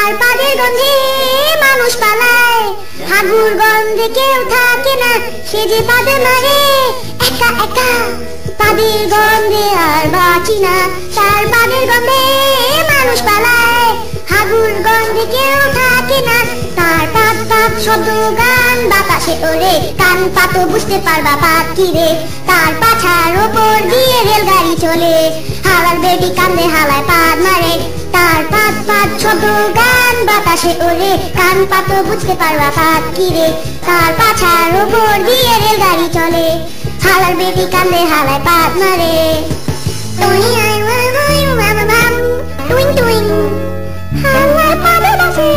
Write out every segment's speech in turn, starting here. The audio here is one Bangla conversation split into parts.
তার পাদের গন্ধে মানুষ পালায়, হাগুর গন্ধে কেউ থাকে না, সে যে পাদে মারে একা একা। পাদের গন্ধে আর বাঁচি না, তার পাদের গন্ধে মানুষ পালায়, হাগুর গন্ধে কেউ থাকে না। তার পাত পাত শব্দ গান বাতাসে ওরে, কান পাতো বুঝতে পারবা পাত কি রে। তার পাছার ওপর দিয়ে রেলগাড়ি চলে, হালার বেটি কান্দে হালায় পাত মারে। তার পাত পাত শব্দ গান বাতাসে ওরে, কান পাতো বুঝতে পারবা পাত কি রে। তার পাছার ওপর দিয়ে রেলগাড়ি চলে, হালার বেটি কান্দে হালায় পাত মারে। টুই আই ওয়াই ওয়াই ওয়াম ওয়াম টুইং টুইং, হালায় পাদে বাসে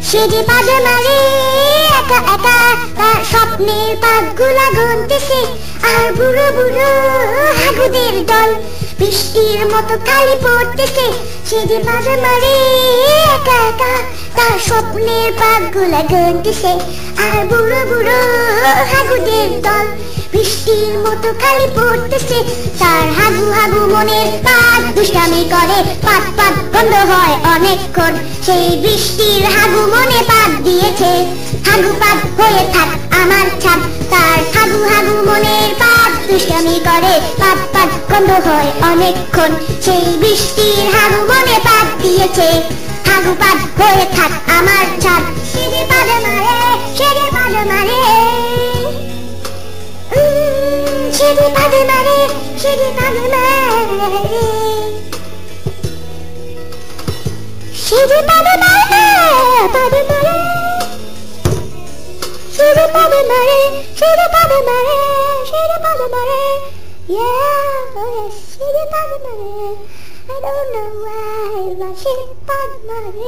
সে যে পাদে মারে একা একা, তার স্বপ্নের পাতগুলা গুনতেছে, আর বুড়ো বুড়ো হাগুদের দল বৃষ্টির মতো খালি পড়তেছে। সে যে পাদে মারে একা একা, তার স্বপ্নের পাতগুলা গুনতেছে, আর বুড়ো বুড়ো হাগুদের দল বৃষ্টির মতো খালি পড়তেছে। তার হাগু হাগু মনের পাত দুষ্টামি করে, পাত পাত বন্ধ হয় অনেকক্ষণ। সেই বৃষ্টির হাগু মনে পাত দিয়েছে, হাগু পাত হয়ে থাক আমার ছাদ। তার হাগু হাগু মনের পাত দুষ্টামি করে, পাত পাত বন্ধ হয় অনেকক্ষণ। সেই বৃষ্টির হাগু মনে পাত দিয়েছে, হাগু পাত হয়ে থাক আমার ছাদ। সে যে পাদে মারে, সে যে পাদে মারে, সে যে পাদে মারে, সে যে পাদে মারে, সে যে পাদে মারে, পাদে মারে, সে যে পাদে মারে, সে যে পাদে মারে, সে যে পাদে মারে, yeah, oh yes, সে যে পাদে মারে, I don't know why, but সে যে পাদে মারে।